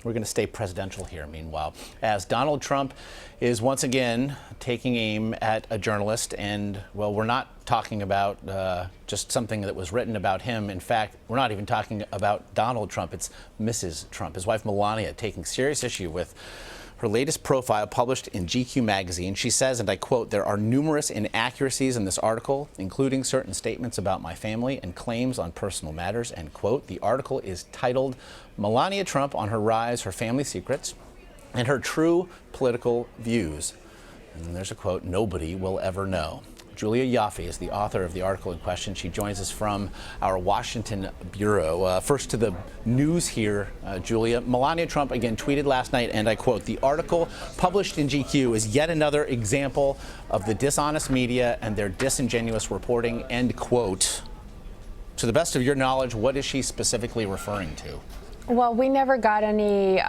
We're going to stay presidential here, meanwhile, as Donald Trump is once again taking aim at a journalist. And, well, we're not talking about just something that was written about him. In fact, we're not even talking about Donald Trump. It's Mrs. Trump, his wife Melania, taking serious issue with her latest profile published in GQ magazine. She says, and I quote, "There are numerous inaccuracies in this article, including certain statements about my family and claims on personal matters," end quote. The article is titled "Melania Trump on Her Rise, Her Family Secrets, and Her True Political Views." And there's a quote, "Nobody will ever know." Julia Loffe is the author of the article in question. She joins us from our Washington bureau. First to the news here, Julia. Melania Trump again tweeted last night, and I quote, "The article published in GQ is yet another example of the dishonest media and their disingenuous reporting," end quote. To the best of your knowledge, what is she specifically referring to? Well, we never got any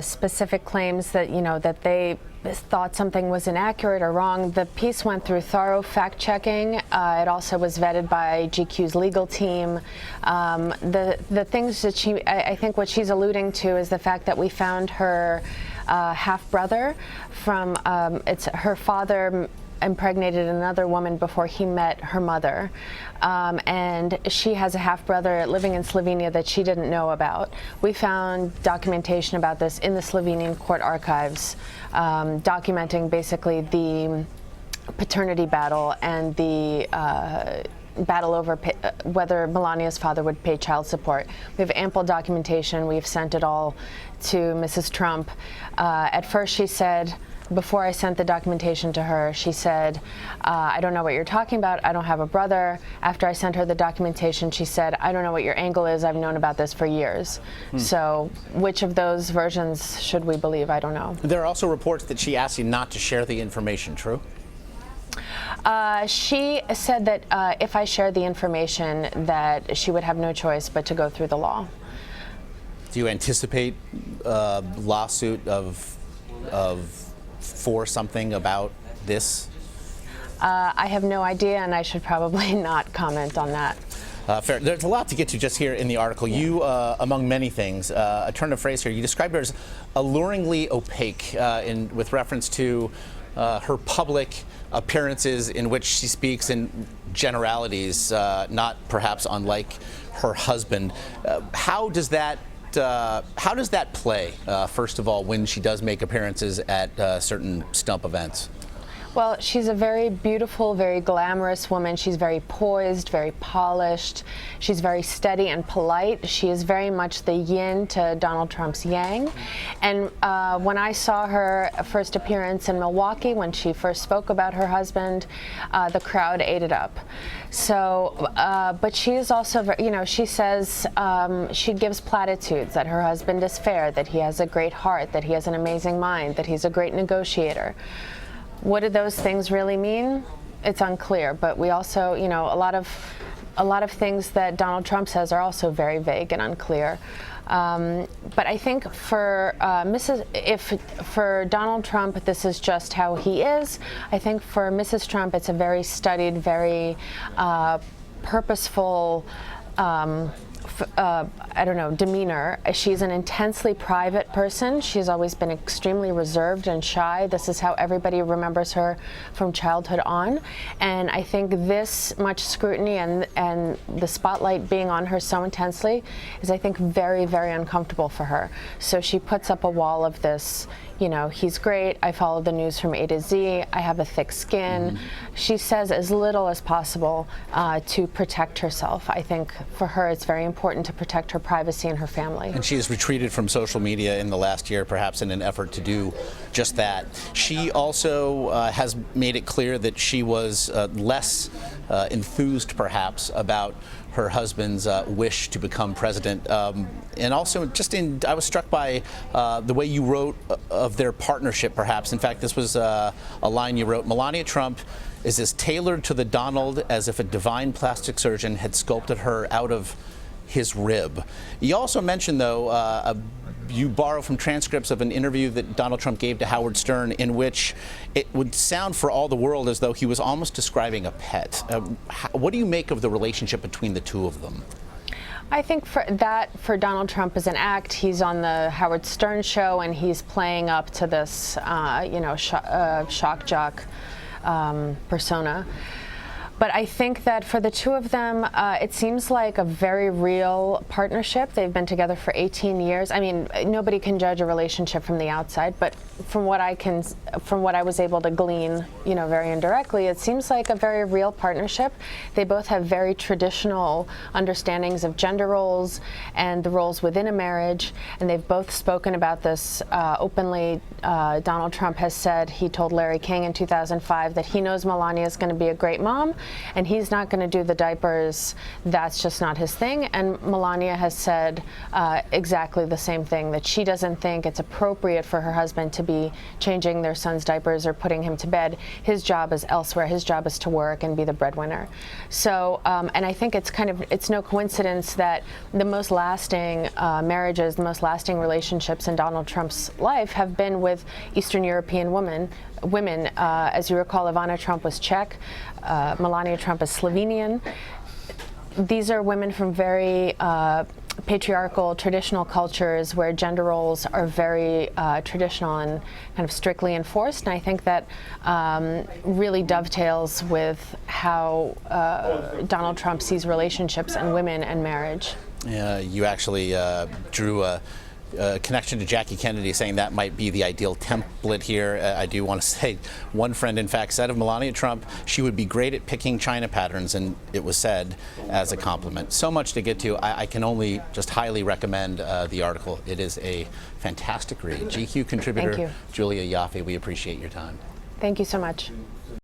specific claims that, that they thought something was inaccurate or wrong. The piece went through thorough fact-checking. It also was vetted by GQ's legal team. The things that I think what she's alluding to is the fact that we found her half-brother from, it's her father impregnated another woman before he met her mother, and she has a half-brother living in Slovenia that she didn't know about. We found documentation about this in the Slovenian court archives, documenting basically the paternity battle and the battle over whether Melania's father would pay child support. We have ample documentation. We've sent it all to Mrs. Trump. At first she said, before I sent the documentation to her, she said, "I don't know what you're talking about. I don't have a brother." After I sent her the documentation, she said, "I don't know what your angle is. I've known about this for years." So which of those versions should we believe? I don't know. There are also reports that she asked you not to share the information. True? She said that if I shared the information, that she would have no choice but to go through the law. Do you anticipate a lawsuit for something about this? I have no idea, and I should probably not comment on that. Fair. There's a lot to get to just here in the article. You, among many things, a turn of phrase here, you described her as alluringly opaque with reference to her public appearances in which she speaks in generalities, not perhaps unlike her husband. How does that play, first of all, when she does make appearances at certain stump events? Well, she's a very beautiful, very glamorous woman. She's very poised, very polished. She's very steady and polite. She is very much the yin to Donald Trump's yang. And when I saw her first appearance in Milwaukee, when she first spoke about her husband, the crowd ate it up. So, but she is also, she says, she gives platitudes that her husband is fair, that he has a great heart, that he has an amazing mind, that he's a great negotiator. What do those things really mean? It's unclear, but we also, a lot of things that Donald Trump says are also very vague and unclear. But I think for for Donald Trump, this is just how he is. I think for Mrs. Trump, it's a very studied, very purposeful, demeanor. She's an intensely private person. She's always been extremely reserved and shy. This is how everybody remembers her from childhood on. And I think this much scrutiny and the spotlight being on her so intensely is, I think, very, very uncomfortable for her. So she puts up a wall of this, he's great. I follow the news from A to Z. I have a thick skin. She says as little as possible to protect herself. I think for her, it's very important to protect her privacy and her family. And she has retreated from social media in the last year, perhaps in an effort to do just that. She also has made it clear that she was less enthused, perhaps, about her husband's wish to become president. And also, I was struck by the way you wrote of their partnership, perhaps. In fact, this was a line you wrote: "Melania Trump is as tailored to the Donald as if a divine plastic surgeon had sculpted her out of his rib." You also mentioned, though, you borrow from transcripts of an interview that Donald Trump gave to Howard Stern, in which it would sound for all the world as though he was almost describing a pet. What do you make of the relationship between the two of them? I think for Donald Trump is an act. He's on the Howard Stern show, and he's playing up to this, shock jock persona. But I think that for the two of them, it seems like a very real partnership. They've been together for 18 years. I mean, nobody can judge a relationship from the outside, but from what I was able to glean, very indirectly, it seems like a very real partnership. They both have very traditional understandings of gender roles and the roles within a marriage, and they've both spoken about this openly. Donald Trump has said, he told Larry King in 2005 that he knows Melania is going to be a great mom, and he's not going to do the diapers. That's just not his thing. And Melania has said exactly the same thing, that she doesn't think it's appropriate for her husband to be changing their son's diapers or putting him to bed. His job is elsewhere. His job is to work and be the breadwinner. So, and I think it's no coincidence that the most lasting marriages, the most lasting relationships in Donald Trump's life have been with Eastern European women. As you recall, Ivana Trump was Czech, Melania Trump is Slovenian. These are women from very patriarchal, traditional cultures where gender roles are very traditional and kind of strictly enforced. And I think that really dovetails with how Donald Trump sees relationships and women and marriage. You actually drew a connection to Jackie Kennedy, saying that might be the ideal template here. I do want to say, one friend, in fact, said of Melania Trump, she would be great at picking china patterns, and it was said as a compliment. So much to get to. I can only just highly recommend the article. It is a fantastic read. GQ contributor Julia Loffe, we appreciate your time. Thank you so much.